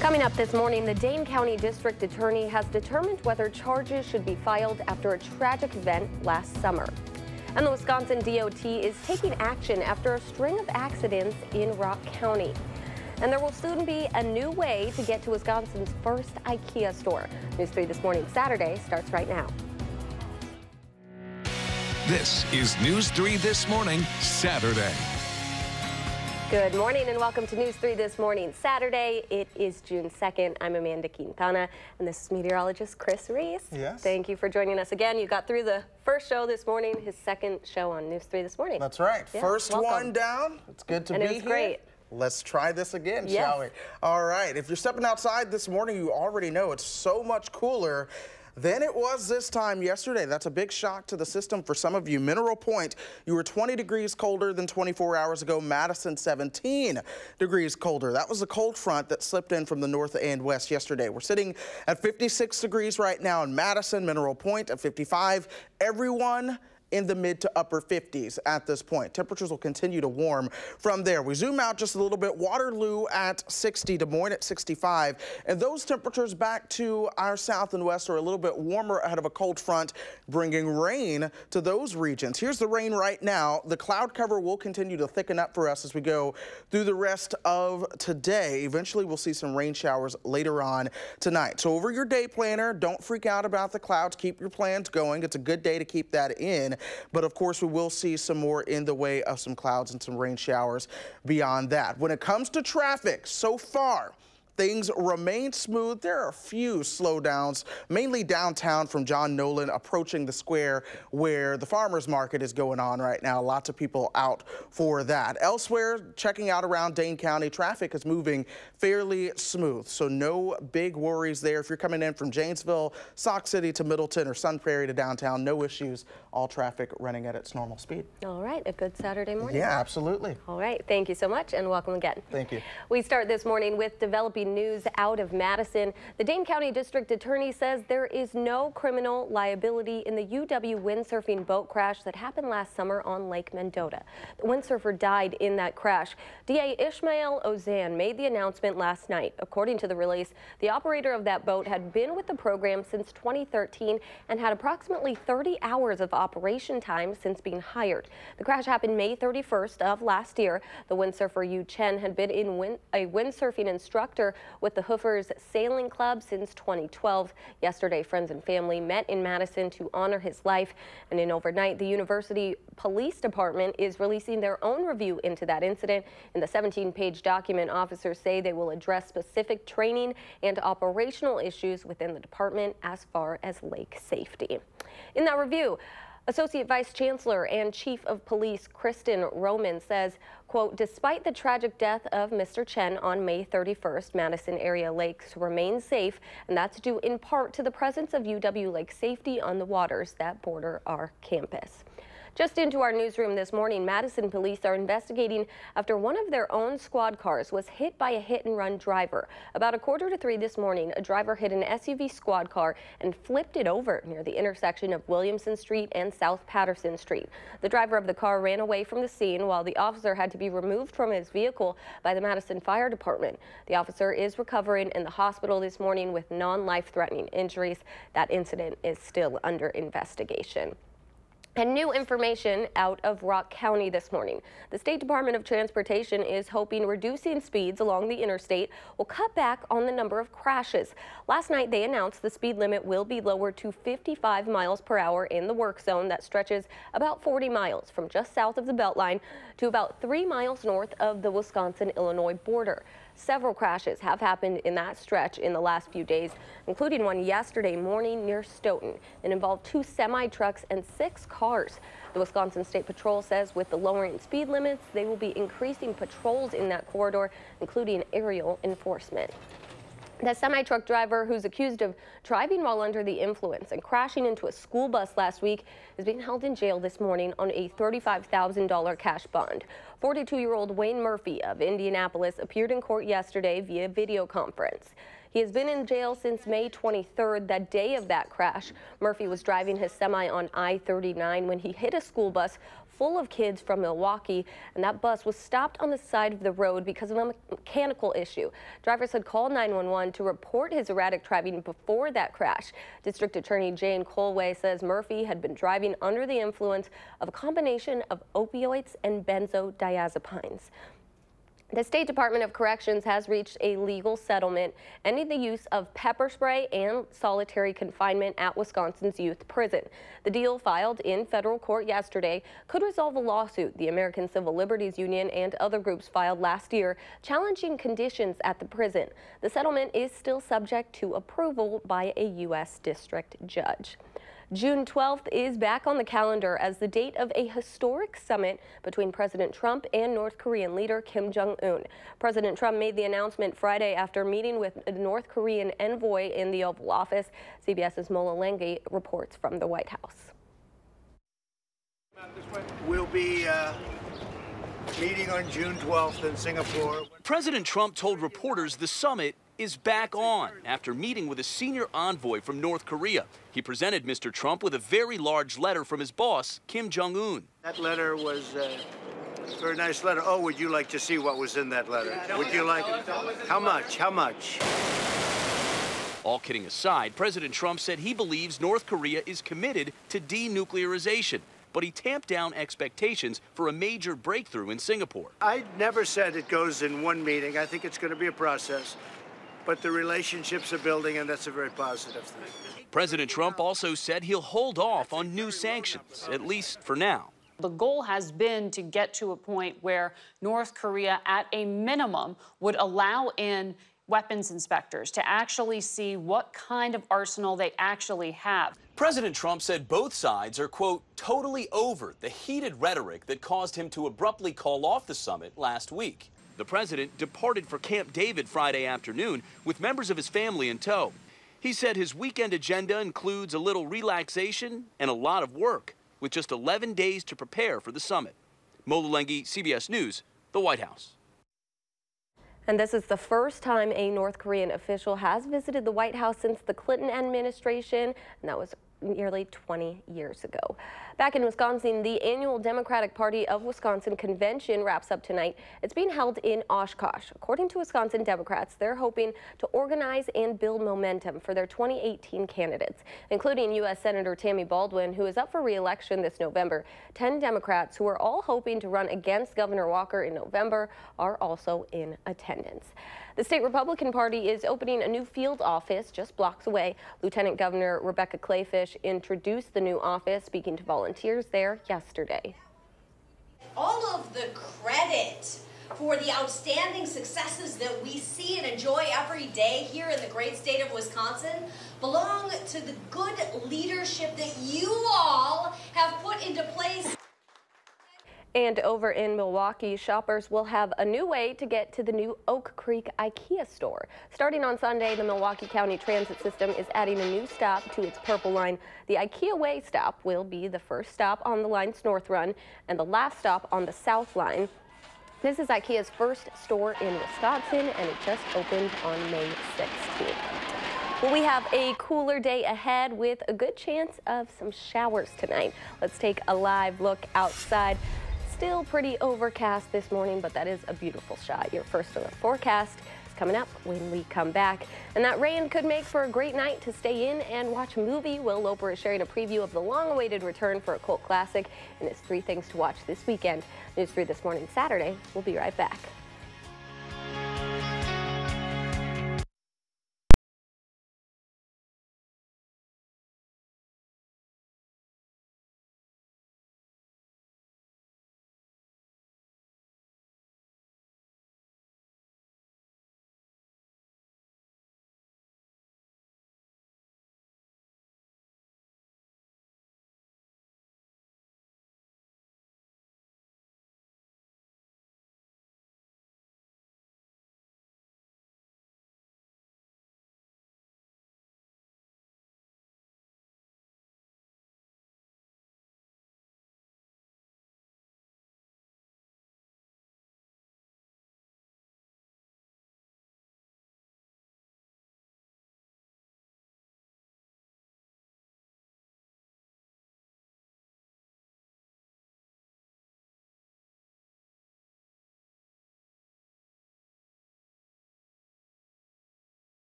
Coming up this morning, the Dane County District Attorney has determined whether charges should be filed after a tragic event last summer. And the Wisconsin DOT is taking action after a string of accidents in Rock County. And there will soon be a new way to get to Wisconsin's first IKEA store. News 3 This Morning Saturday starts right now. This is News 3 This Morning Saturday. Good morning and welcome to News 3 This Morning Saturday. It is June 2nd. I'm Amanda Quintana and this is meteorologist Chris Reese. Yes. Thank you for joining us again. You got through the first show this morning, his second show on News 3 This Morning. That's right. Yeah, first welcome. One down. It's good to be here. And it was great. Let's try this again, Yes. shall we? All right. If you're stepping outside this morning, you already know it's so much cooler than it was this time yesterday. That's a big shock to the system for some of you. Mineral Point, you were 20 degrees colder than 24 hours ago. Madison, 17 degrees colder. That was a cold front that slipped in from the north and west yesterday. We're sitting at 56 degrees right now in Madison. Mineral Point at 55. Everyone in the mid to upper 50s at this point. Temperatures will continue to warm from there. We zoom out just a little bit. Waterloo at 60, Des Moines at 65, and those temperatures back to our south and west are a little bit warmer ahead of a cold front, bringing rain to those regions. Here's the rain right now. The cloud cover will continue to thicken up for us as we go through the rest of today. Eventually, we'll see some rain showers later on tonight. So over your day planner, don't freak out about the clouds. Keep your plans going. It's a good day to keep that in. But of course, we will see some more in the way of some clouds and some rain showers beyond that. When it comes to traffic, so far, things remain smooth. There are a few slowdowns, mainly downtown from John Nolan approaching the square where the farmers market is going on right now. Lots of people out for that. Elsewhere, checking out around Dane County, traffic is moving fairly smooth, so no big worries there. If you're coming in from Janesville, Sauk City to Middleton or Sun Prairie to downtown, no issues. All traffic running at its normal speed. All right, a good Saturday morning. Yeah, absolutely. All right, thank you so much and welcome again. Thank you. We start this morning with developing news out of Madison. The Dane County District Attorney says there is no criminal liability in the UW windsurfing boat crash that happened last summer on Lake Mendota. The windsurfer died in that crash. DA Ishmael Ozan made the announcement last night. According to the release, the operator of that boat had been with the program since 2013 and had approximately 30 hours of operation time since being hired. The crash happened May 31st of last year. The windsurfer Yu Chen had been a windsurfing instructor with the Hoofers Sailing Club since 2012. Yesterday, friends and family met in Madison to honor his life. And in overnight, the University Police Department is releasing their own review into that incident. In the 17-page document, officers say they will address specific training and operational issues within the department as far as lake safety. In that review, Associate Vice Chancellor and Chief of Police Kristen Roman says, quote, despite the tragic death of Mr. Chen on May 31st, Madison area lakes remain safe, and that's due in part to the presence of UW Lake Safety on the waters that border our campus. Just into our newsroom this morning, Madison police are investigating after one of their own squad cars was hit by a hit-and-run driver. About 2:45 this morning, a driver hit an SUV squad car and flipped it over near the intersection of Williamson Street and South Patterson Street. The driver of the car ran away from the scene while the officer had to be removed from his vehicle by the Madison Fire Department. The officer is recovering in the hospital this morning with non-life-threatening injuries. That incident is still under investigation. And new information out of Rock County this morning. The State Department of Transportation is hoping reducing speeds along the interstate will cut back on the number of crashes. Last night, they announced the speed limit will be lowered to 55 miles per hour in the work zone that stretches about 40 miles from just south of the Beltline to about 3 miles north of the Wisconsin-Illinois border. Several crashes have happened in that stretch in the last few days, including one yesterday morning near Stoughton. It involved 2 semi-trucks and 6 cars. The Wisconsin State Patrol says with the lowering speed limits, they will be increasing patrols in that corridor, including aerial enforcement. The semi-truck driver who's accused of driving while under the influence and crashing into a school bus last week is being held in jail this morning on a $35,000 cash bond. 42-year-old Wayne Murphy of Indianapolis appeared in court yesterday via video conference. He has been in jail since May 23rd, that day of that crash. Murphy was driving his semi on I-39 when he hit a school bus full of kids from Milwaukee, and that bus was stopped on the side of the road because of a mechanical issue. Drivers had called 911 to report his erratic driving before that crash. District Attorney Jane Colway says Murphy had been driving under the influence of a combination of opioids and benzodiazepines. The State Department of Corrections has reached a legal settlement ending the use of pepper spray and solitary confinement at Wisconsin's youth prison. The deal, filed in federal court yesterday, could resolve a lawsuit the American Civil Liberties Union and other groups filed last year challenging conditions at the prison. The settlement is still subject to approval by a U.S. district judge. June 12th is back on the calendar as the date of a historic summit between President Trump and North Korean leader Kim Jong-un. President Trump made the announcement Friday after meeting with a North Korean envoy in the Oval Office. CBS's Morning-1 reports from the White House. We'll be meeting on June 12th in Singapore. President Trump told reporters the summit is back on after meeting with a senior envoy from North Korea. He presented Mr. Trump with a very large letter from his boss, Kim Jong-un. That letter was a very nice letter. Oh, would you like to see what was in that letter? Would you like it? How much? How much? All kidding aside, President Trump said he believes North Korea is committed to denuclearization, but he tamped down expectations for a major breakthrough in Singapore. I never said it goes in one meeting. I think it's going to be a process. But the relationships are building, and that's a very positive thing. President Trump also said he'll hold off on new sanctions, at least for now. The goal has been to get to a point where North Korea, at a minimum, would allow in weapons inspectors to actually see what kind of arsenal they actually have. President Trump said both sides are, quote, totally over the heated rhetoric that caused him to abruptly call off the summit last week. The president departed for Camp David Friday afternoon with members of his family in tow. He said his weekend agenda includes a little relaxation and a lot of work, with just 11 days to prepare for the summit. Morning-1, CBS News, the White House. And this is the first time a North Korean official has visited the White House since the Clinton administration, and that was nearly 20 years ago. Back in Wisconsin, the annual Democratic Party of Wisconsin convention wraps up tonight. It's being held in Oshkosh. According to Wisconsin Democrats, they're hoping to organize and build momentum for their 2018 candidates, including U.S. Senator Tammy Baldwin, who is up for re-election this November. 10 Democrats who are all hoping to run against Governor Walker in November are also in attendance. The state Republican Party is opening a new field office just blocks away. Lieutenant Governor Rebecca Clayfish introduced the new office, speaking to volunteers there yesterday. All of the credit for the outstanding successes that we see and enjoy every day here in the great state of Wisconsin belong to the good leadership that you all have put into place. And over in Milwaukee, shoppers will have a new way to get to the new Oak Creek IKEA store. Starting on Sunday, the Milwaukee County Transit System is adding a new stop to its Purple Line. The IKEA Way stop will be the first stop on the line's North Run and the last stop on the South Line. This is IKEA's first store in Wisconsin, and it just opened on May 16th. Well, we have a cooler day ahead with a good chance of some showers tonight. Let's take a live look outside. Still pretty overcast this morning, but that is a beautiful shot. Your first look forecast is coming up when we come back. And that rain could make for a great night to stay in and watch a movie. Will Loper is sharing a preview of the long-awaited return for a cult classic and his 3 things to watch this weekend. News 3 This Morning Saturday. We'll be right back.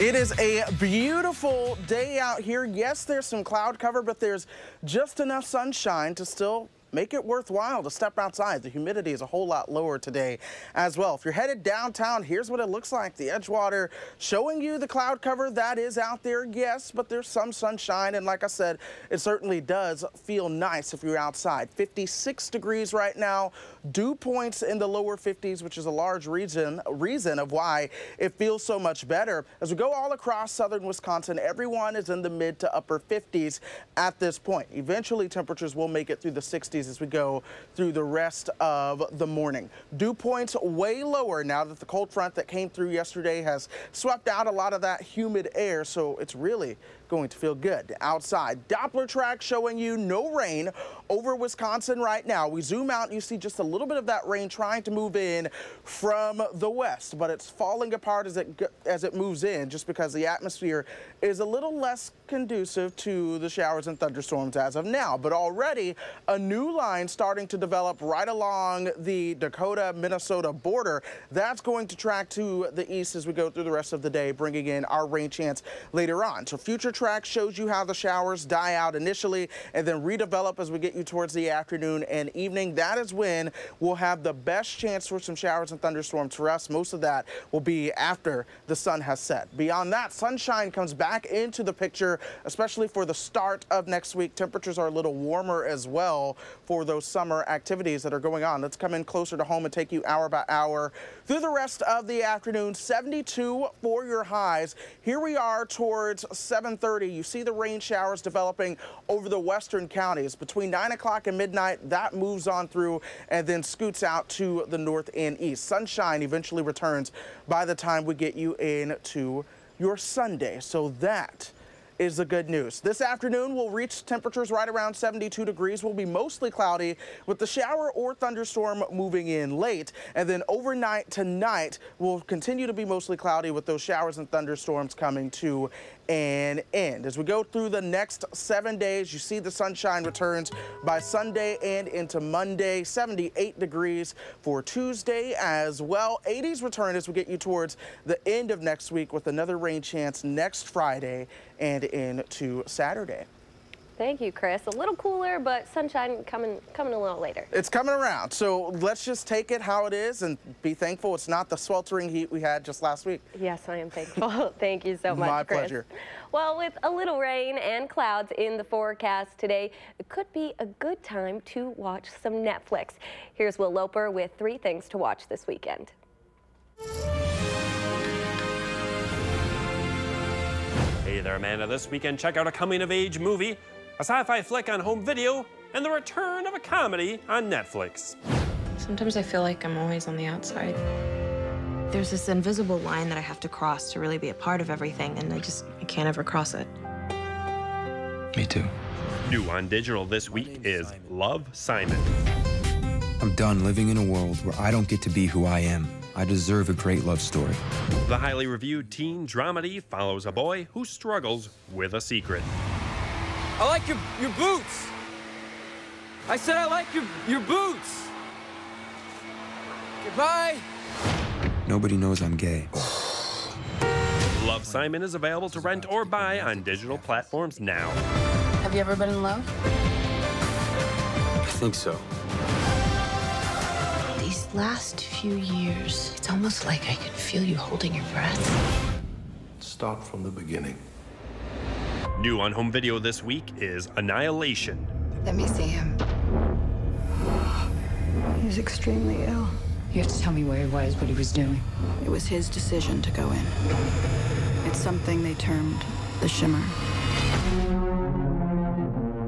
It is a beautiful day out here. Yes, there's some cloud cover, but there's just enough sunshine to still make it worthwhile to step outside. The humidity is a whole lot lower today as well. If you're headed downtown, here's what it looks like. The Edgewater showing you the cloud cover that is out there, yes, but there's some sunshine. And like I said, it certainly does feel nice if you're outside. 56 degrees right now, dew points in the lower 50s, which is a large reason of why it feels so much better. As we go all across southern Wisconsin, everyone is in the mid to upper 50s at this point. Eventually, temperatures will make it through the 60s as we go through the rest of the morning. Dew points way lower now that the cold front that came through yesterday has swept out a lot of that humid air, so it's really going to feel good outside. Doppler track showing you no rain over Wisconsin right now. We zoom out and you see just a little bit of that rain trying to move in from the west, but it's falling apart as it moves in just because the atmosphere is a little less conducive to the showers and thunderstorms as of now. But already a new line starting to develop right along the Dakota-Minnesota border. That's going to track to the east as we go through the rest of the day, bringing in our rain chance later on. So future track shows you how the showers die out initially and then redevelop as we get you towards the afternoon and evening. That is when we'll have the best chance for some showers and thunderstorms for us. Most of that will be after the sun has set. Beyond that, sunshine comes back into the picture, especially for the start of next week. Temperatures are a little warmer as well for those summer activities that are going on. Let's come in closer to home and take you hour by hour through the rest of the afternoon. 72 for your highs. Here we are towards 7:30. You see the rain showers developing over the western counties. Between 9 o'clock and midnight, that moves on through and then scoots out to the north and east. Sunshine eventually returns by the time we get you into your Sunday. So that is the good news. This afternoon, we'll reach temperatures right around 72 degrees. Will be mostly cloudy with the shower or thunderstorm moving in late. And then overnight tonight will continue to be mostly cloudy with those showers and thunderstorms coming to an end. As we go through the next 7 days, you see the sunshine returns by Sunday and into Monday. 78 degrees for Tuesday as well. 80s return as we get you towards the end of next week with another rain chance next Friday and into Saturday. Thank you, Chris. A little cooler, but sunshine coming a little later. It's coming around, so let's just take it how it is and be thankful it's not the sweltering heat we had just last week. Yes, I am thankful. Thank you so much, My Chris. pleasure. Well, with a little rain and clouds in the forecast today, it could be a good time to watch some Netflix. Here's Will Loper with 3 things to watch this weekend. Hey there, Amanda. This weekend, check out a coming-of-age movie, a sci-fi flick on home video, and the return of a comedy on Netflix. Sometimes I feel like I'm always on the outside. There's this invisible line that I have to cross to really be a part of everything, and I can't ever cross it. Me too. New on digital this week is Love, Simon. I'm done living in a world where I don't get to be who I am. I deserve a great love story. The highly reviewed teen dramedy follows a boy who struggles with a secret. I like your boots. I said I like your boots. Goodbye. Nobody knows I'm gay. Love, Simon is available to rent or buy on digital platforms now. Have you ever been in love? I think so. These last few years, it's almost like I can feel you holding your breath. Start from the beginning. New on home video this week is Annihilation. Let me see him. He was extremely ill. You have to tell me where he was, what he was doing. It was his decision to go in. It's something they termed the shimmer.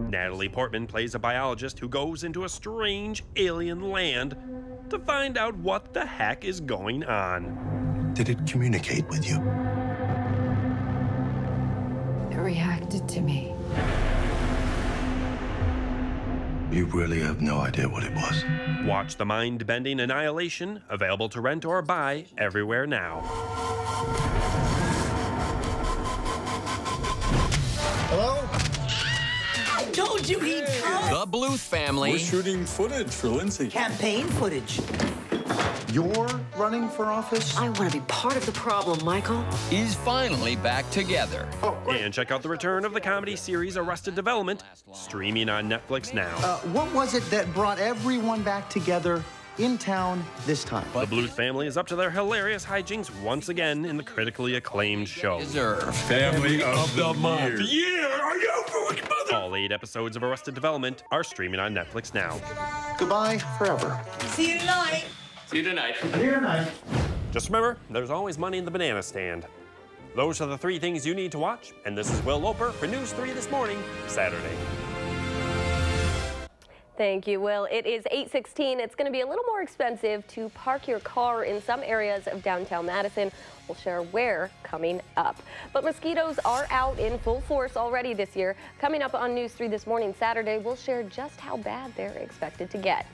Natalie Portman plays a biologist who goes into a strange alien land to find out what the heck is going on. Did it communicate with you? It reacted to me. You really have no idea what it was. Watch the mind-bending Annihilation, available to rent or buy everywhere now. Hello? I told you he'd come. The Bluth family. We're shooting footage for Lindsay. Campaign footage. You're running for office? I want to be part of the problem, Michael. Is finally back together. And check out the return of the comedy series Arrested Development, streaming on Netflix now. What was it that brought everyone back together in town this time? The Bluth family is up to their hilarious hijinks once again in the critically acclaimed show. Family of the month. Yeah, are you mother? All 8 episodes of Arrested Development are streaming on Netflix now. Goodbye forever. See you tonight. See you tonight. See you tonight. Just remember, there's always money in the banana stand. Those are the 3 things you need to watch, and this is Will Loper for News 3 This Morning, Saturday. Thank you, Will. It is 8:16. It's going to be a little more expensive to park your car in some areas of downtown Madison. We'll share where coming up. But mosquitoes are out in full force already this year. Coming up on News 3 This Morning, Saturday, we'll share just how bad they're expected to get.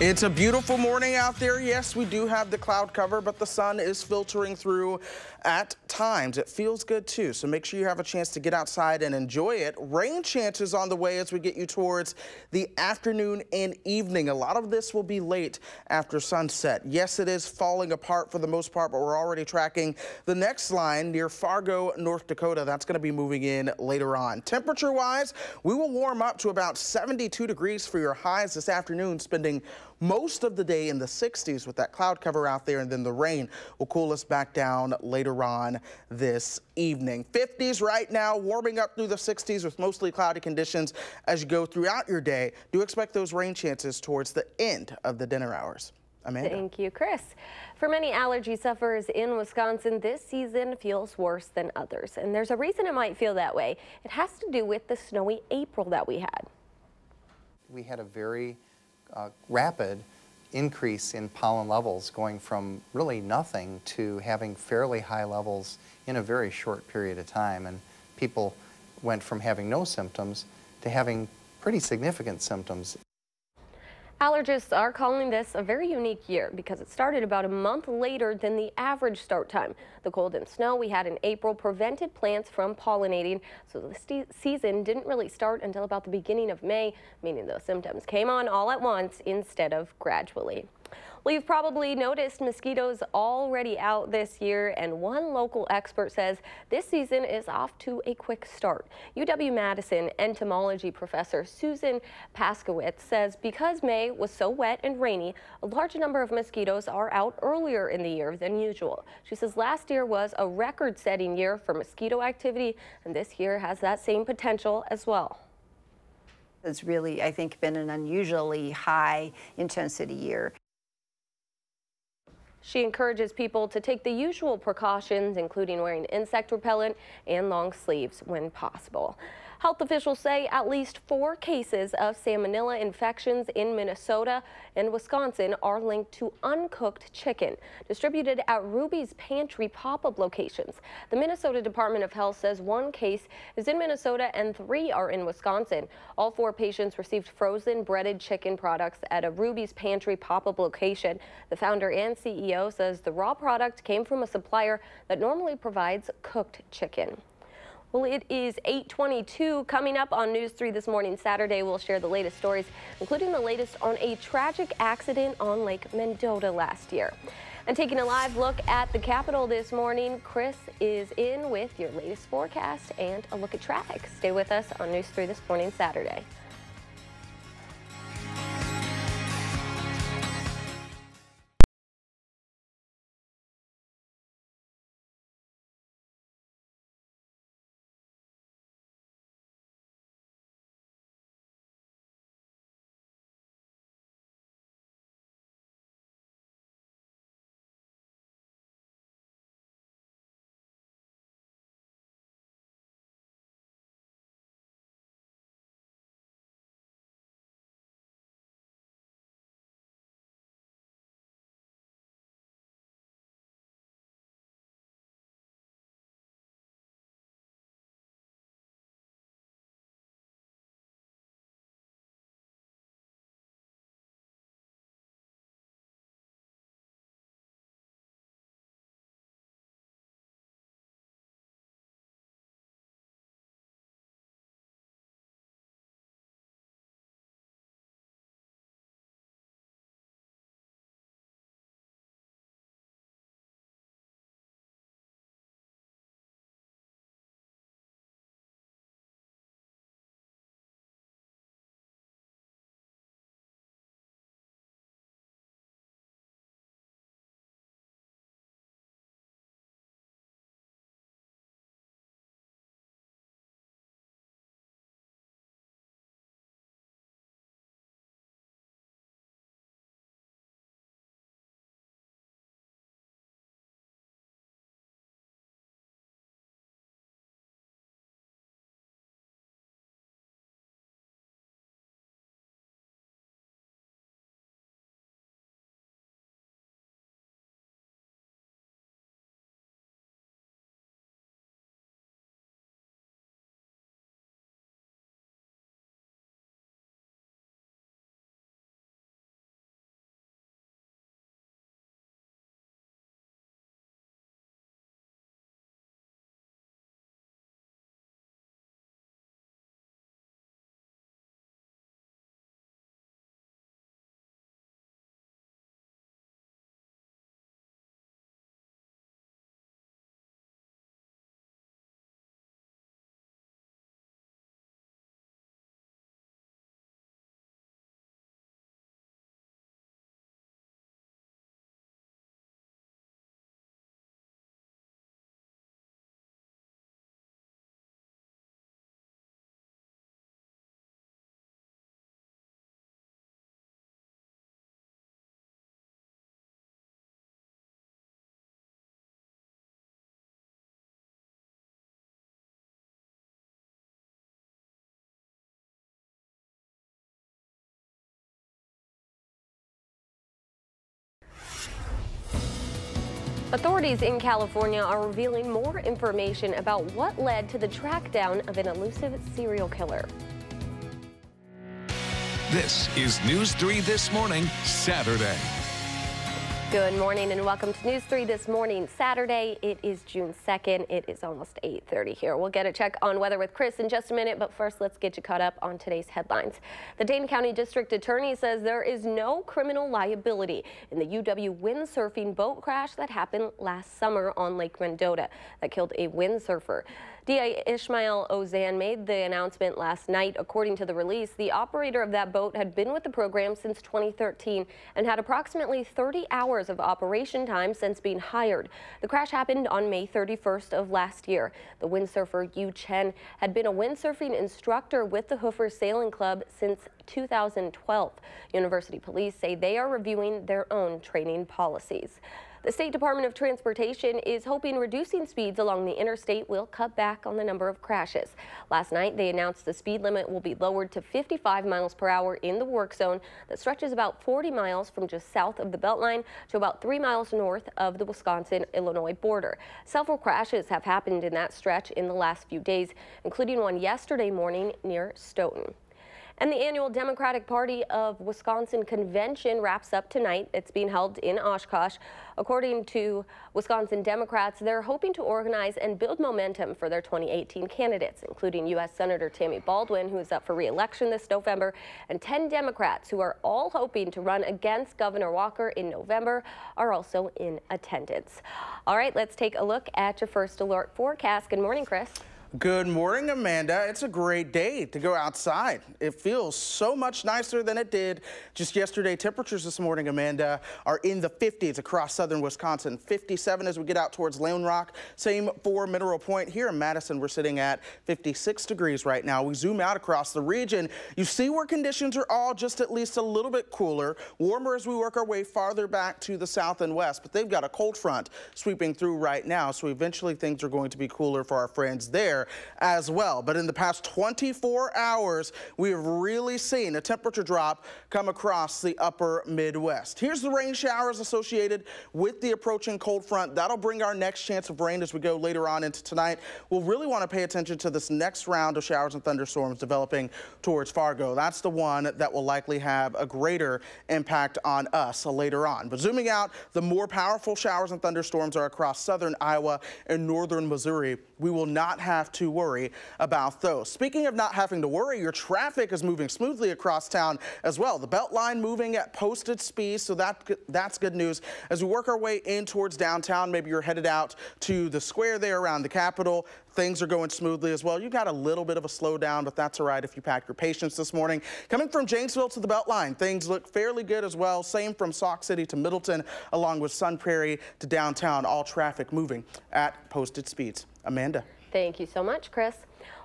It's a beautiful morning out there. Yes, we do have the cloud cover, but the sun is filtering through at times. It feels good too, so make sure you have a chance to get outside and enjoy it. Rain chances on the way as we get you towards the afternoon and evening. A lot of this will be late after sunset. Yes, it is falling apart for the most part, but we're already tracking the next line near Fargo, North Dakota. That's going to be moving in later on. Temperature-wise, we will warm up to about 72 degrees for your highs this afternoon, spending most of the day in the 60s with that cloud cover out there, and then the rain will cool us back down later on this evening. 50s right now, warming up through the 60s with mostly cloudy conditions as you go throughout your day. Do expect those rain chances towards the end of the dinner hours. Amanda. Thank you, Chris. For many allergy sufferers in Wisconsin, this season feels worse than others. And there's a reason it might feel that way. It has to do with the snowy April that we had. We had a very rapid increase in pollen levels, going from really nothing to having fairly high levels in a very short period of time. And people went from having no symptoms to having pretty significant symptoms. Allergists are calling this a very unique year because it started about a month later than the average start time. The cold and snow we had in April prevented plants from pollinating, so the season didn't really start until about the beginning of May, meaning the symptoms came on all at once instead of gradually. Well, you've probably noticed mosquitoes already out this year, and one local expert says this season is off to a quick start. UW-Madison entomology professor Susan Paskowitz says because May was so wet and rainy, a large number of mosquitoes are out earlier in the year than usual. She says last year was a record-setting year for mosquito activity, and this year has that same potential as well. It's really, I think, been an unusually high intensity year. She encourages people to take the usual precautions, including wearing insect repellent and long sleeves when possible. Health officials say at least 4 cases of salmonella infections in Minnesota and Wisconsin are linked to uncooked chicken distributed at Ruby's Pantry pop-up locations. The Minnesota Department of Health says 1 case is in Minnesota and 3 are in Wisconsin. All 4 patients received frozen breaded chicken products at a Ruby's Pantry pop-up location. The founder and CEO says the raw product came from a supplier that normally provides cooked chicken. Well, it is 8:22. Coming up on News 3 this morning, Saturday, we'll share the latest stories, including the latest on a tragic accident on Lake Mendota last year. And taking a live look at the Capitol this morning, Chris is in with your latest forecast and a look at traffic. Stay with us on News 3 this morning, Saturday. Authorities in California are revealing more information about what led to the trackdown of an elusive serial killer. This is News 3 This Morning, Saturday. Good morning and welcome to News 3 This Morning, Saturday. It is June 2nd. It is almost 8:30 here. We'll get a check on weather with Chris in just a minute, but first let's get you caught up on today's headlines. The Dane County District Attorney says there is no criminal liability in the UW windsurfing boat crash that happened last summer on Lake Mendota that killed a windsurfer. DA Ishmael Ozan made the announcement last night. According to the release, the operator of that boat had been with the program since 2013 and had approximately 30 hours of operation time since being hired. The crash happened on May 31st of last year. The windsurfer Yu Chen had been a windsurfing instructor with the Hoofer Sailing Club since 2012. University police say they are reviewing their own training policies. The State Department of Transportation is hoping reducing speeds along the interstate will cut back on the number of crashes. Last night, they announced the speed limit will be lowered to 55 miles per hour in the work zone that stretches about 40 miles from just south of the Beltline to about 3 miles north of the Wisconsin-Illinois border. Several crashes have happened in that stretch in the last few days, including one yesterday morning near Stoughton. And the annual Democratic Party of Wisconsin convention wraps up tonight. It's being held in Oshkosh. According to Wisconsin Democrats, they're hoping to organize and build momentum for their 2018 candidates, including U.S. Senator Tammy Baldwin, who is up for re-election this November, and 10 Democrats who are all hoping to run against Governor Walker in November are also in attendance. All right, let's take a look at your first alert forecast. Good morning, Chris. Good morning, Amanda. It's a great day to go outside. It feels so much nicer than it did just yesterday. Temperatures this morning, Amanda, are in the 50s across southern Wisconsin. 57 as we get out towards Lone Rock. Same for Mineral Point. Here in Madison, we're sitting at 56 degrees right now. We zoom out across the region. You see where conditions are all just at least a little bit cooler, warmer as we work our way farther back to the south and west. But they've got a cold front sweeping through right now, so eventually things are going to be cooler for our friends there as well. But in the past 24 hours, we have really seen a temperature drop come across the upper Midwest. Here's the rain showers associated with the approaching cold front. That'll bring our next chance of rain as we go later on into tonight. We'll really want to pay attention to this next round of showers and thunderstorms developing towards Fargo. That's the one that will likely have a greater impact on us later on. But zooming out, the more powerful showers and thunderstorms are across southern Iowa and northern Missouri. We will not have to worry about those. Speaking of not having to worry, your traffic is moving smoothly across town as well. The Beltline moving at posted speed, so that's good news. As we work our way in towards downtown, maybe you're headed out to the square there around the Capitol. Things are going smoothly as well. You've got a little bit of a slowdown, but that's all right if you pack your patience this morning. Coming from Janesville to the Beltline, things look fairly good as well. Same from Sauk City to Middleton, along with Sun Prairie to downtown. All traffic moving at posted speeds. Amanda. Thank you so much, Chris.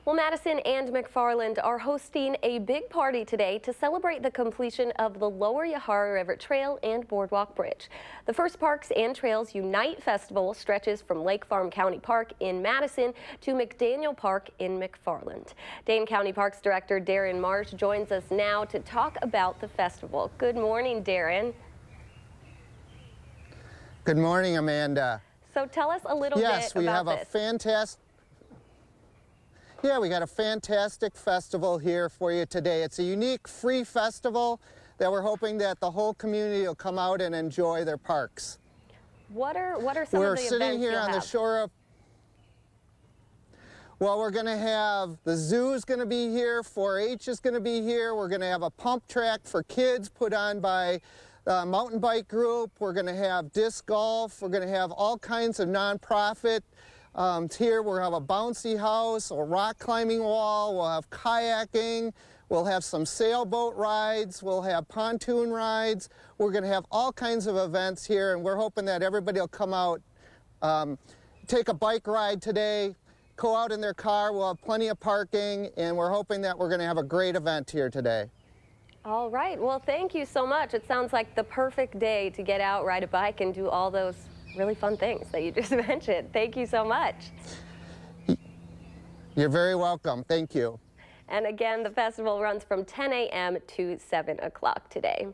Well, Madison and McFarland are hosting a big party today to celebrate the completion of the Lower Yahara River Trail and Boardwalk Bridge. The First Parks and Trails Unite Festival stretches from Lake Farm County Park in Madison to McDaniel Park in McFarland. Dane County Parks Director Darren Marsh joins us now to talk about the festival. Good morning, Darren. Good morning, Amanda. So tell us a little bit about this. Yes, we have a fantastic... Yeah, we got a fantastic festival here for you today. It's a unique free festival that we're hoping that the whole community will come out and enjoy their parks. What are some of the events We're sitting here on the shore of... Well, we're going to have the zoo is going to be here, 4-H is going to be here. We're going to have a pump track for kids put on by the mountain bike group. We're going to have disc golf. We're going to have all kinds of nonprofit. Here we'll have a bouncy house, a rock climbing wall, we'll have kayaking, we'll have some sailboat rides, we'll have pontoon rides. We're going to have all kinds of events here, and we're hoping that everybody will come out, take a bike ride today, go out in their car. We'll have plenty of parking, and we're hoping that we're going to have a great event here today. All right. Well, thank you so much. It sounds like the perfect day to get out, ride a bike, and do all those really fun things that you just mentioned. Thank you so much. You're very welcome. Thank you. And again, the festival runs from 10 a.m. to 7 o'clock today.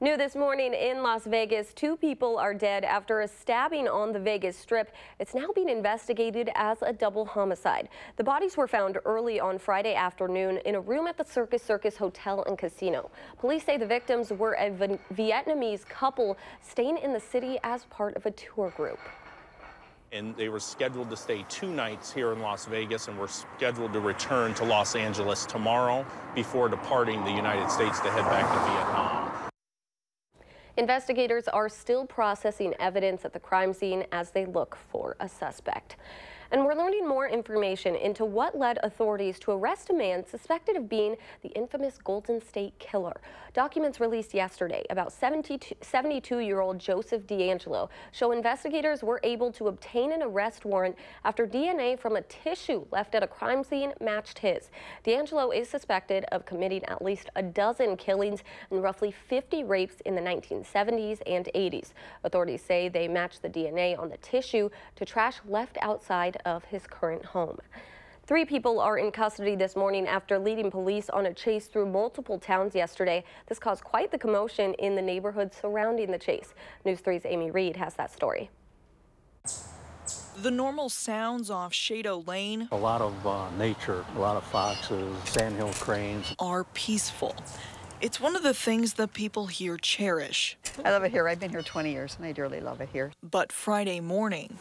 New this morning in Las Vegas, 2 people are dead after a stabbing on the Vegas Strip. It's now being investigated as a double homicide. The bodies were found early on Friday afternoon in a room at the Circus Hotel and Casino. Police say the victims were a Vietnamese couple staying in the city as part of a tour group. And they were scheduled to stay 2 nights here in Las Vegas and were scheduled to return to Los Angeles tomorrow before departing the United States to head back to Vietnam. Investigators are still processing evidence at the crime scene as they look for a suspect. And we're learning more information into what led authorities to arrest a man suspected of being the infamous Golden State Killer. Documents released yesterday about 72-year-old Joseph D'Angelo show investigators were able to obtain an arrest warrant after DNA from a tissue left at a crime scene matched his. D'Angelo is suspected of committing at least a dozen killings and roughly 50 rapes in the 1970s and 80s. Authorities say they matched the DNA on the tissue to trash left outside of his current home. 3 people are in custody this morning after leading police on a chase through multiple towns yesterday. This caused quite the commotion in the neighborhood surrounding the chase. News 3's Amy Reed has that story. The normal sounds off Shado Lane, a lot of nature, a lot of foxes, sandhill cranes, are peaceful. It's one of the things that people here cherish. I love it here. I've been here 20 years and I dearly love it here. But Friday morning,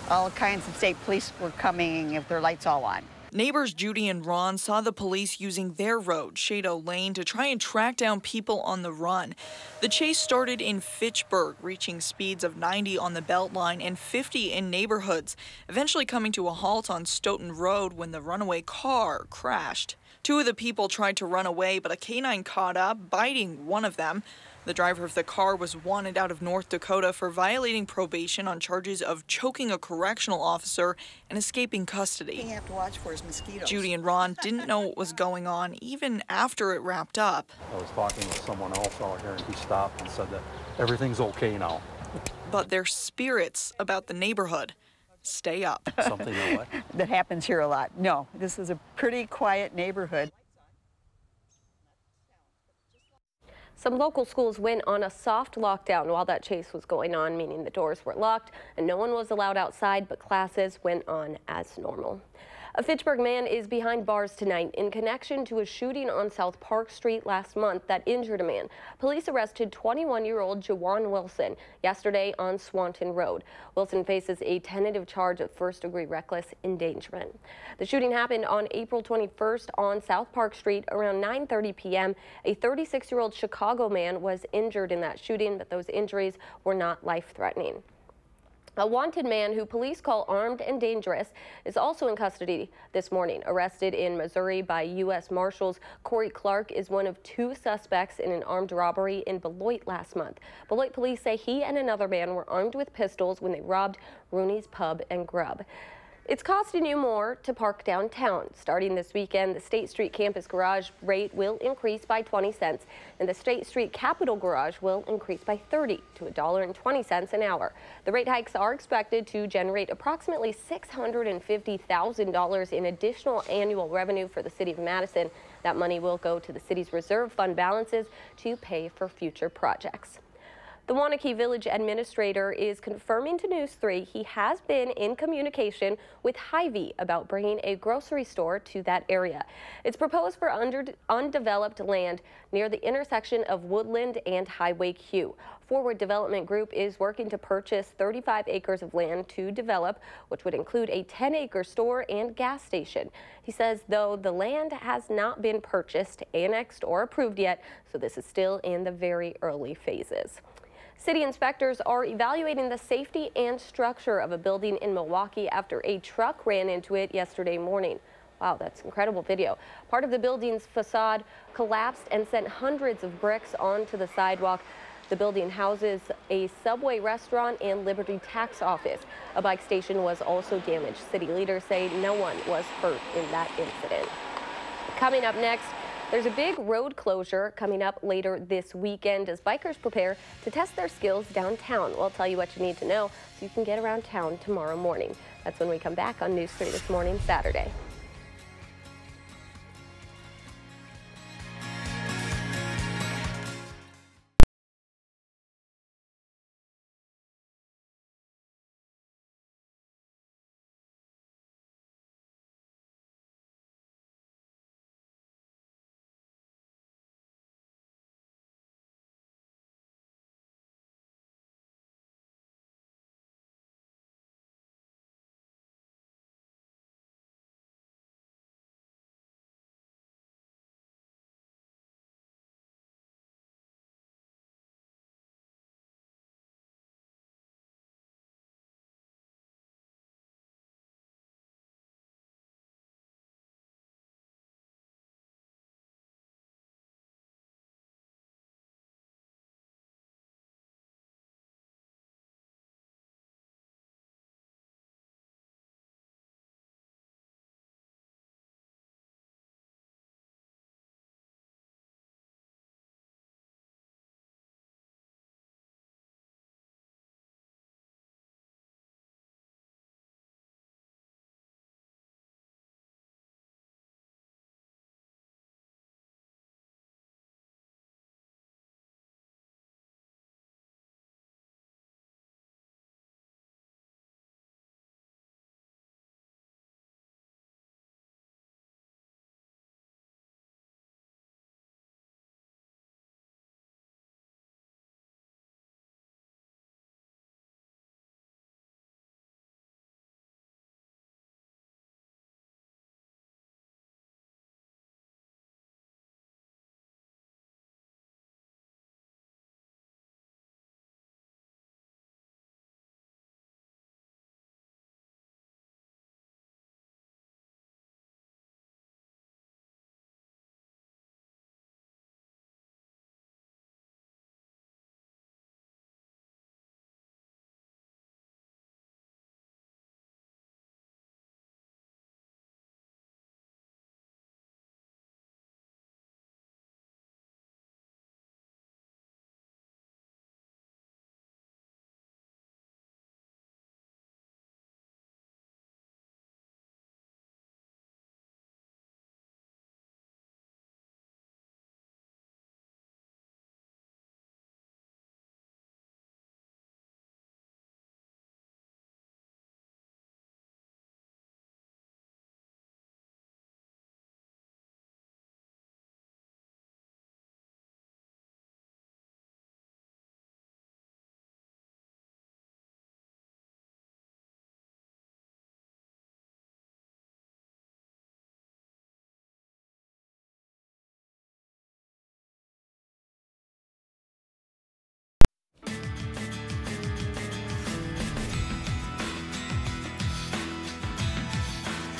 all kinds of state police were coming with their lights all on. Neighbors Judy and Ron saw the police using their road, Shado Lane, to try and track down people on the run. The chase started in Fitchburg, reaching speeds of 90 on the Beltline and 50 in neighborhoods, eventually coming to a halt on Stoughton Road when the runaway car crashed. 2 of the people tried to run away, but a canine caught up, biting one of them. The driver of the car was wanted out of North Dakota for violating probation on charges of choking a correctional officer and escaping custody. You have to watch for his mosquitoes. Judy and Ron didn't know what was going on even after it wrapped up. I was talking with someone else out here and he stopped and said that everything's okay now. But their spirits about the neighborhood stay up. Something that that happens here a lot. No, this is a pretty quiet neighborhood. Some local schools went on a soft lockdown while that chase was going on, meaning the doors were locked and no one was allowed outside, but classes went on as normal. A Fitchburg man is behind bars tonight in connection to a shooting on South Park Street last month that injured a man. Police arrested 21-year-old Jawan Wilson yesterday on Swanton Road. Wilson faces a tentative charge of first-degree reckless endangerment. The shooting happened on April 21st on South Park Street around 9:30 p.m. A 36-year-old Chicago man was injured in that shooting, but those injuries were not life-threatening. A wanted man who police call armed and dangerous is also in custody this morning. Arrested in Missouri by U.S. Marshals, Corey Clark is one of 2 suspects in an armed robbery in Beloit last month. Beloit police say he and another man were armed with pistols when they robbed Rooney's Pub and Grub. It's costing you more to park downtown. Starting this weekend, the State Street Campus Garage rate will increase by 20 cents, and the State Street Capitol Garage will increase by 30 to $1.20 an hour. The rate hikes are expected to generate approximately $650,000 in additional annual revenue for the city of Madison. That money will go to the city's reserve fund balances to pay for future projects. The Wanakee Village Administrator is confirming to News 3 he has been in communication with Hy-Vee about bringing a grocery store to that area. It's proposed for undeveloped land near the intersection of Woodland and Highway Q. Forward Development Group is working to purchase 35 acres of land to develop, which would include a 10-acre store and gas station. He says, though, the land has not been purchased, annexed, or approved yet, so this is still in the very early phases. City inspectors are evaluating the safety and structure of a building in Milwaukee after a truck ran into it yesterday morning. Wow, that's incredible video. Part of the building's facade collapsed and sent hundreds of bricks onto the sidewalk. The building houses a Subway restaurant and Liberty Tax Office. A bike station was also damaged. City leaders say no one was hurt in that incident. Coming up next, there's a big road closure coming up later this weekend as bikers prepare to test their skills downtown. We'll tell you what you need to know so you can get around town tomorrow morning. That's when we come back on News 3 This Morning, Saturday.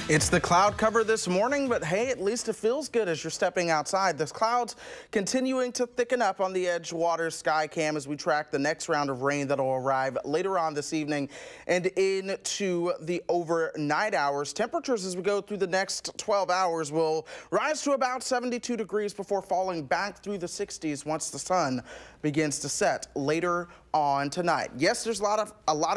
It's the cloud cover this morning, but hey, at least it feels good as you're stepping outside. The clouds continuing to thicken up on the Edgewater sky cam as we track the next round of rain that will arrive later on this evening and into the overnight hours. Temperatures as we go through the next 12 hours will rise to about 72 degrees before falling back through the 60s once the sun begins to set later on tonight. Yes, there's a lot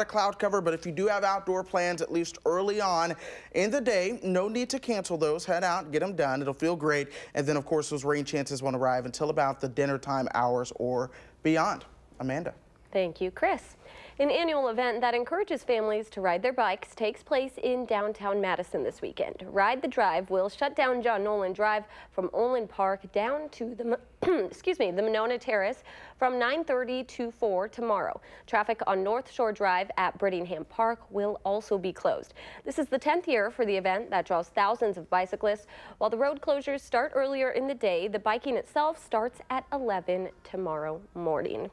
of cloud cover, but if you do have outdoor plans, at least early on in the day, no need to cancel those. Head out, get them done. It'll feel great. And then, of course, those rain chances won't arrive until about the dinner time hours or beyond. Amanda. Thank you, Chris. An annual event that encourages families to ride their bikes takes place in downtown Madison this weekend. Ride the Drive will shut down John Nolan Drive from Olin Park down to the the Monona Terrace from 9:30 to 4 tomorrow. Traffic on North Shore Drive at Brittingham Park will also be closed. This is the 10th year for the event that draws thousands of bicyclists. While the road closures start earlier in the day, the biking itself starts at 11 tomorrow morning.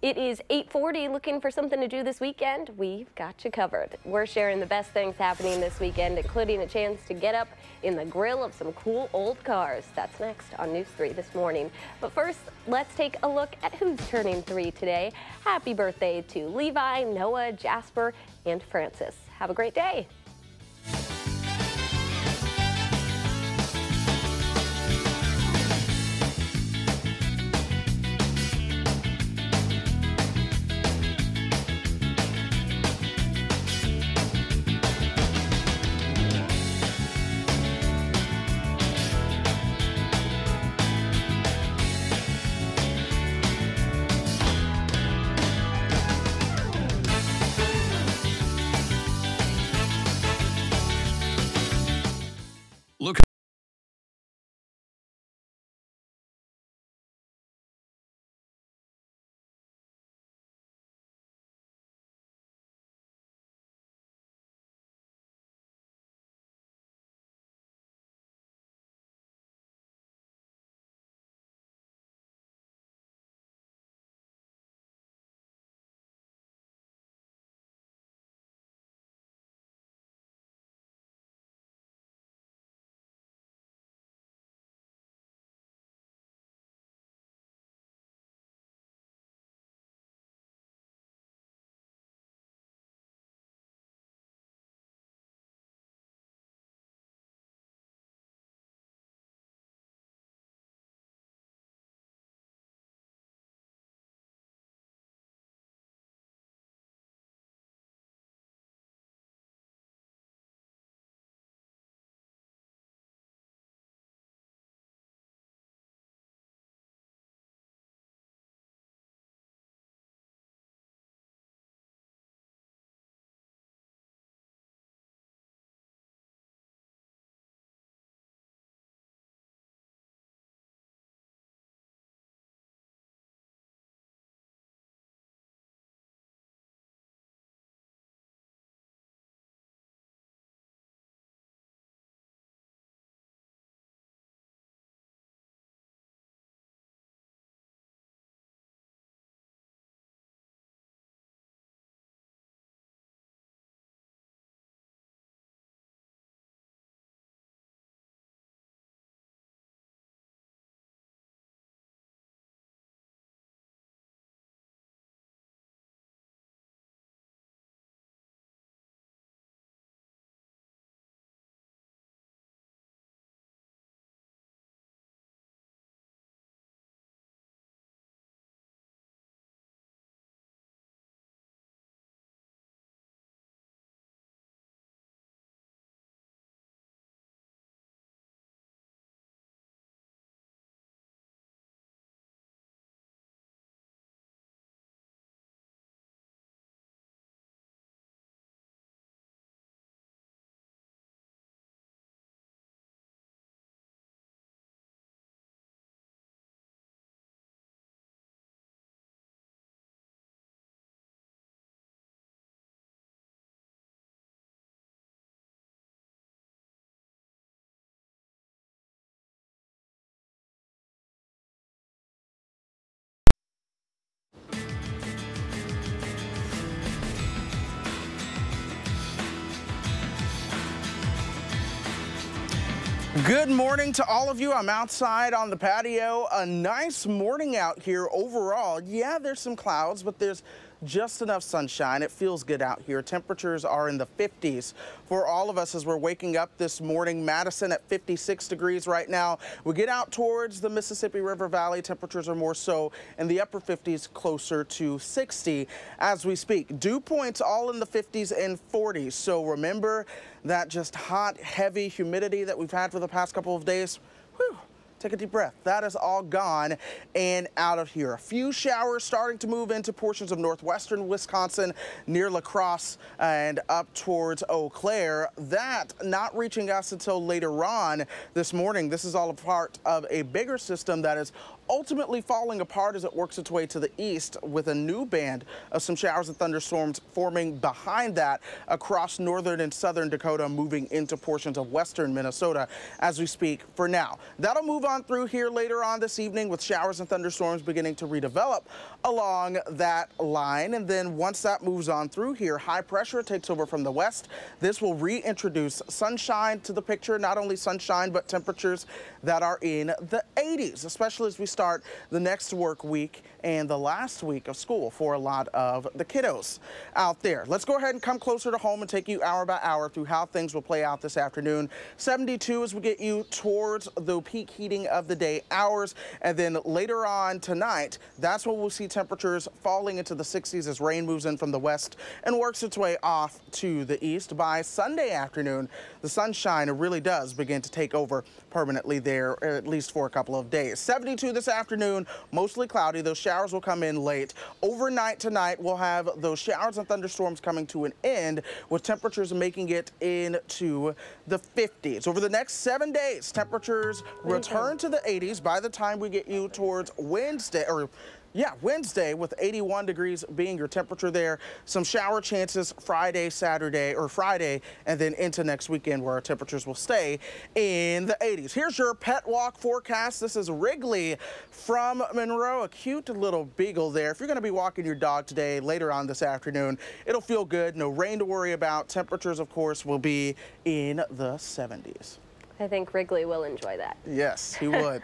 It is 8:40. Looking for something to do this weekend? We've got you covered. We're sharing the best things happening this weekend, including a chance to get up in the grill of some cool old cars. That's next on News 3 this morning. But first, let's take a look at who's turning 3 today. Happy birthday to Levi, Noah, Jasper, and Francis. Have a great day. Good morning to all of you. I'm outside on the patio. A nice morning out here overall. Yeah, there's some clouds, but there's just enough sunshine. It feels good out here. Temperatures are in the 50s for all of us as we're waking up this morning. Madison at 56 degrees right now. We get out towards the Mississippi River Valley. Temperatures are more so in the upper 50s, closer to 60 as we speak. Dew points all in the 50s and 40s. So remember that just hot, heavy humidity that we've had for the past couple of days. Whew. Take a deep breath. That is all gone and out of here. A few showers starting to move into portions of northwestern Wisconsin near La Crosse and up towards Eau Claire. That not reaching us until later on this morning. This is all a part of a bigger system that is ultimately falling apart as it works its way to the east, with a new band of some showers and thunderstorms forming behind that across northern and southern Dakota, moving into portions of western Minnesota as we speak for now. That'll move on through here later on this evening, with showers and thunderstorms beginning to redevelop along that line. And then once that moves on through here, high pressure takes over from the west. This will reintroduce sunshine to the picture. Not only sunshine, but temperatures that are in the 80s, especially as we start the next work week and the last week of school for a lot of the kiddos out there. Let's go ahead and come closer to home and take you hour by hour through how things will play out this afternoon. 72 as we get you towards the peak heating of the day hours. And then later on tonight, that's when we'll see temperatures falling into the 60s as rain moves in from the west and works its way off to the east. By Sunday afternoon, the sunshine really does begin to take over permanently there, at least for a couple of days. 72 this afternoon, mostly cloudy. Those showers will come in late. Overnight tonight, we'll have those showers and thunderstorms coming to an end, with temperatures making it into the 50s. Over the next 7 days, temperatures return to the 80s by the time we get you towards Wednesday, Wednesday, with 81 degrees being your temperature there. Some shower chances Friday, and then into next weekend, where our temperatures will stay in the 80s. Here's your pet walk forecast. This is Wrigley from Monroe, a cute little beagle there. If you're going to be walking your dog today, later on this afternoon, it'll feel good. No rain to worry about. Temperatures, of course, will be in the 70s. I think Wrigley will enjoy that. Yes, he would.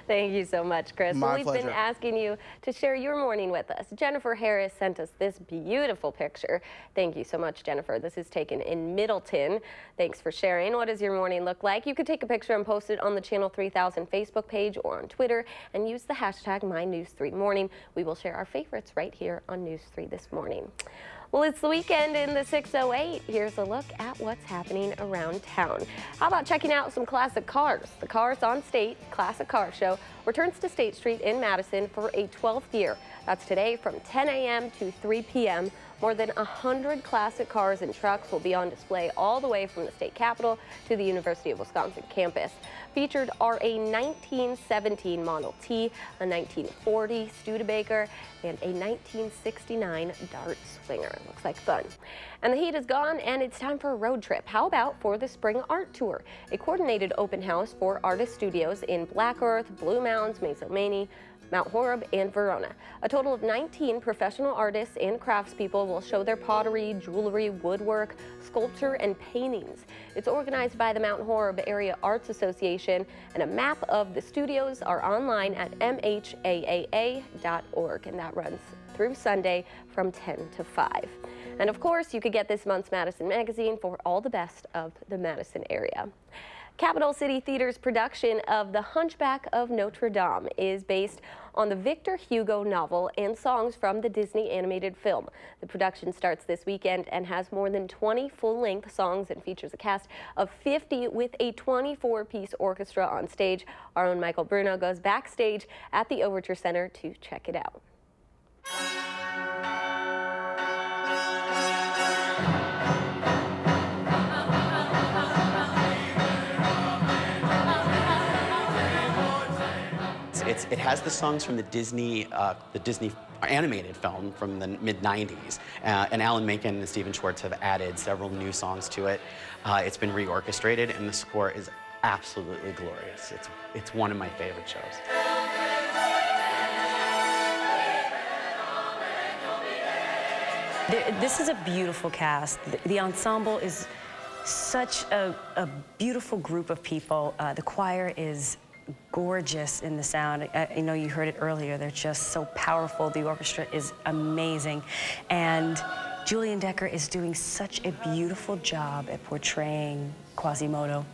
Thank you so much, Chris. My We've pleasure. been asking you to share your morning with us. Jennifer Harris sent us this beautiful picture. Thank you so much, Jennifer. This is taken in Middleton. Thanks for sharing. What does your morning look like? You could take a picture and post it on the Channel 3000 Facebook page or on Twitter and use the hashtag MyNews3Morning. We will share our favorites right here on News 3 This Morning. Well, it's the weekend in the 608. Here's a look at what's happening around town. How about checking out some classic cars? The Cars on State Classic Car Show returns to State Street in Madison for a 12th year. That's today from 10 a.m. to 3 p.m. More than 100 classic cars and trucks will be on display all the way from the state capitol to the University of Wisconsin campus. Featured are a 1917 Model T, a 1940 Studebaker, and a 1969 Dart Swinger. Looks like fun. And the heat is gone, and it's time for a road trip. How about for the Spring Art Tour, a coordinated open house for artist studios in Black Earth, Blue Mounds, Mason-Maney, Mount Horeb, and Verona. A total of 19 professional artists and craftspeople will show their pottery, jewelry, woodwork, sculpture, and paintings. It's organized by the Mount Horeb Area Arts Association, and a map of the studios are online at mhaaa.org, and that runs through Sunday from 10 to 5. And of course, you could get this month's Madison magazine for all the best of the Madison area. Capital City Theater's production of The Hunchback of Notre Dame is based on the Victor Hugo novel and songs from the Disney animated film. The production starts this weekend and has more than 20 full-length songs and features a cast of 50 with a 24-piece orchestra on stage. Our own Michael Bruno goes backstage at the Overture Center to check it out. It has the songs from the Disney animated film from the mid-90s, and Alan Menken and Stephen Schwartz have added several new songs to it. It's been reorchestrated, and the score is absolutely glorious. It's one of my favorite shows. This is a beautiful cast. The ensemble is such a beautiful group of people. The choir is gorgeous in the sound. I know you heard it earlier. They're just so powerful. The orchestra is amazing. And Julian Decker is doing such a beautiful job at portraying Quasimodo.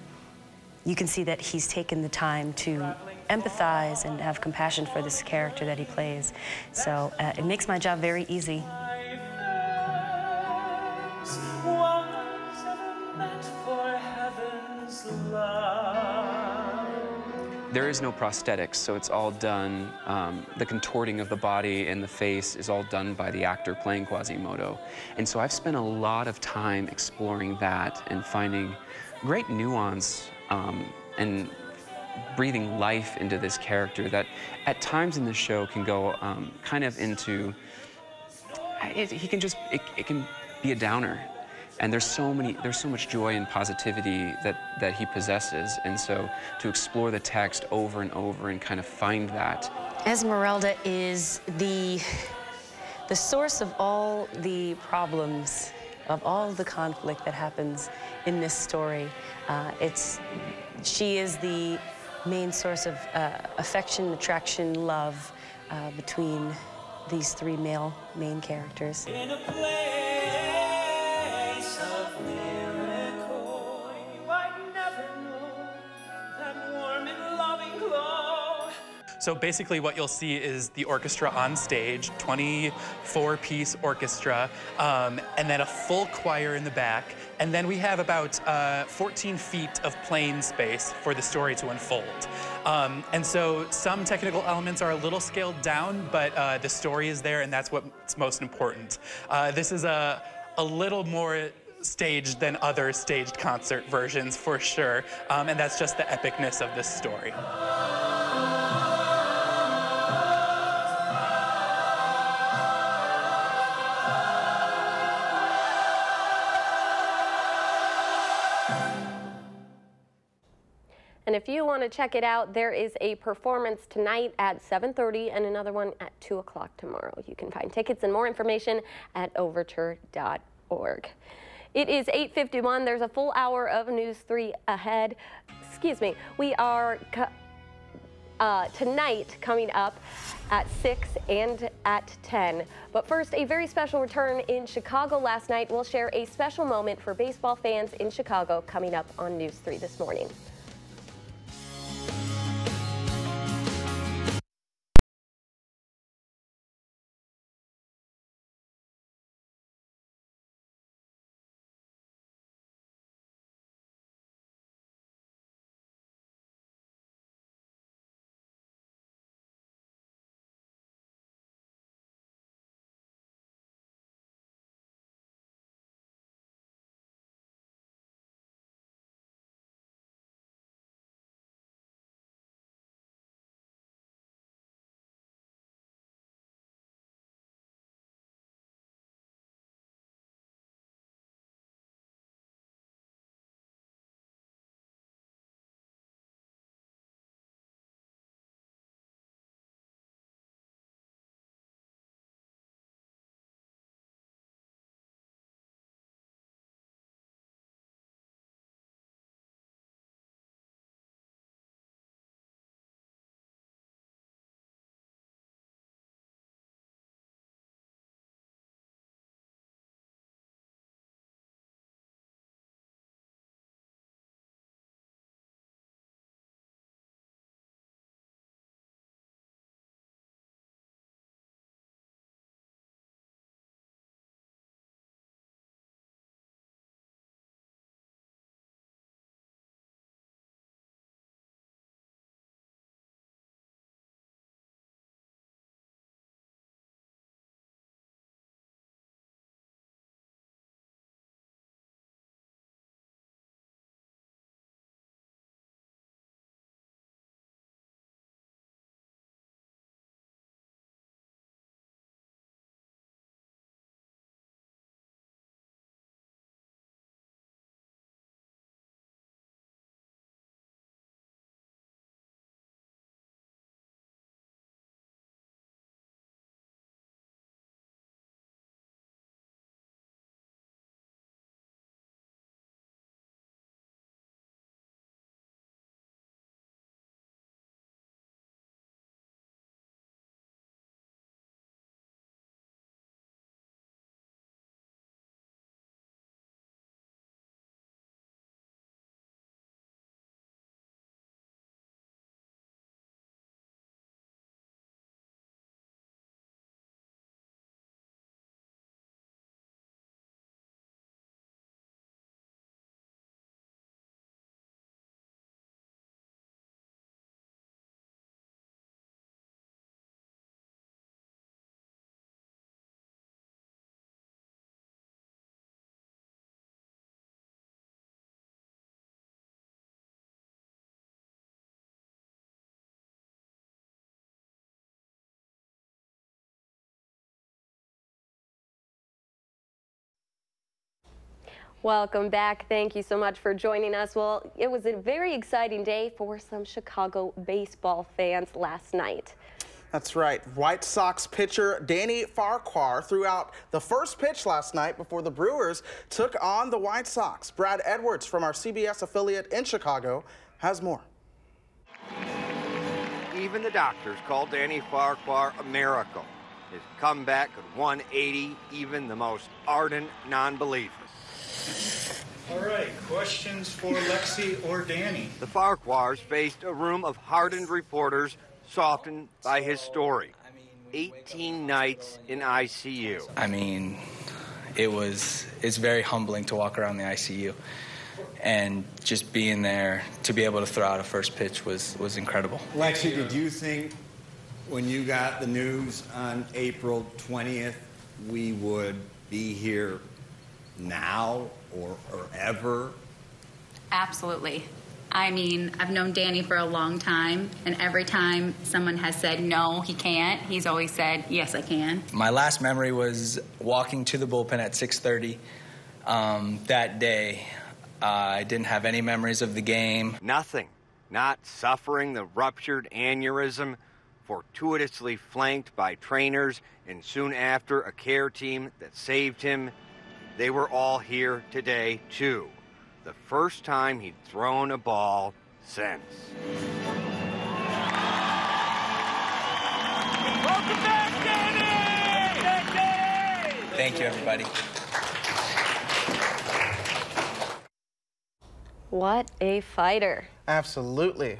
You can see that he's taken the time to empathize and have compassion for this character that he plays. So it makes my job very easy. There is no prosthetics, so it's all done, the contorting of the body and the face is all done by the actor playing Quasimodo. And so I've spent a lot of time exploring that and finding great nuance and breathing life into this character that at times in the show can go kind of into, he can just, it can be a downer. And there's so much joy and positivity that he possesses. And so to explore the text over and over and kind of find that. Esmeralda is the source of all the problems, of all the conflict that happens in this story. She is the main source of affection, attraction, love between these three male main characters. In a place of miracle, you might never know that warm and loving glow. So basically what you'll see is the orchestra on stage, 24-piece orchestra, and then a full choir in the back. And then we have about 14 feet of playing space for the story to unfold. And so some technical elements are a little scaled down, but the story is there, and that's what's most important. This is a little more staged than other staged concert versions, for sure, and that's just the epicness of this story. And if you want to check it out, there is a performance tonight at 7:30 and another one at 2 o'clock tomorrow. You can find tickets and more information at overture.org. It is 8:51. There's a full hour of News 3 ahead. Excuse me. We are tonight coming up at 6 and at 10. But first, a very special return in Chicago last night. We'll share a special moment for baseball fans in Chicago coming up on News 3 this morning. Welcome back. Thank you so much for joining us. Well, it was a very exciting day for some Chicago baseball fans last night. That's right. White Sox pitcher Danny Farquhar threw out the first pitch last night before the Brewers took on the White Sox. Brad Edwards from our CBS affiliate in Chicago has more. Even the doctors called Danny Farquhar a miracle. His comeback at 180, even the most ardent non-believers. All right, questions for Lexi or Danny? The Farquhars faced a room of hardened reporters softened by his story. 18 nights in ICU. I mean, it's very humbling to walk around the ICU. And just being there to be able to throw out a first pitch was incredible. Lexi, did you think when you got the news on April 20th we would be here now or ever? Absolutely. I mean, I've known Danny for a long time, and every time someone has said, no, he can't, he's always said, yes, I can. My last memory was walking to the bullpen at 6:30 that day. I didn't have any memories of the game. Nothing. Not suffering the ruptured aneurysm, fortuitously flanked by trainers, and soon after a care team that saved him. They were all here today, too. The first time he'd thrown a ball since. Welcome back, Danny! Thank you, everybody. What a fighter. Absolutely.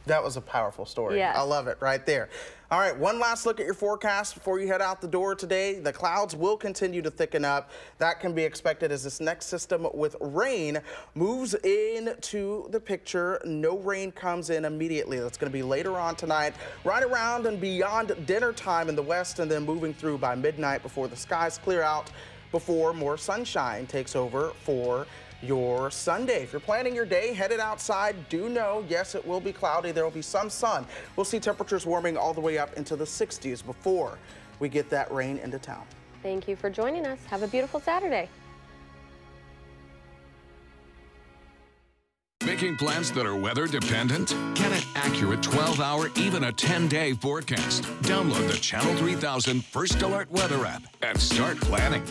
That was a powerful story. Yes. I love it right there. All right, one last look at your forecast before you head out the door today. The clouds will continue to thicken up. That can be expected as this next system with rain moves into the picture. No rain comes in immediately. That's going to be later on tonight, right around and beyond dinner time in the west, and then moving through by midnight before the skies clear out, before more sunshine takes over for your Sunday. If you're planning your day, headed outside, do know, yes, it will be cloudy. There will be some sun. We'll see temperatures warming all the way up into the 60s before we get that rain into town. Thank you for joining us. Have a beautiful Saturday. Making plans that are weather dependent? Get an accurate 12-hour, even a 10-day forecast. Download the Channel 3000 First Alert Weather app and start planning.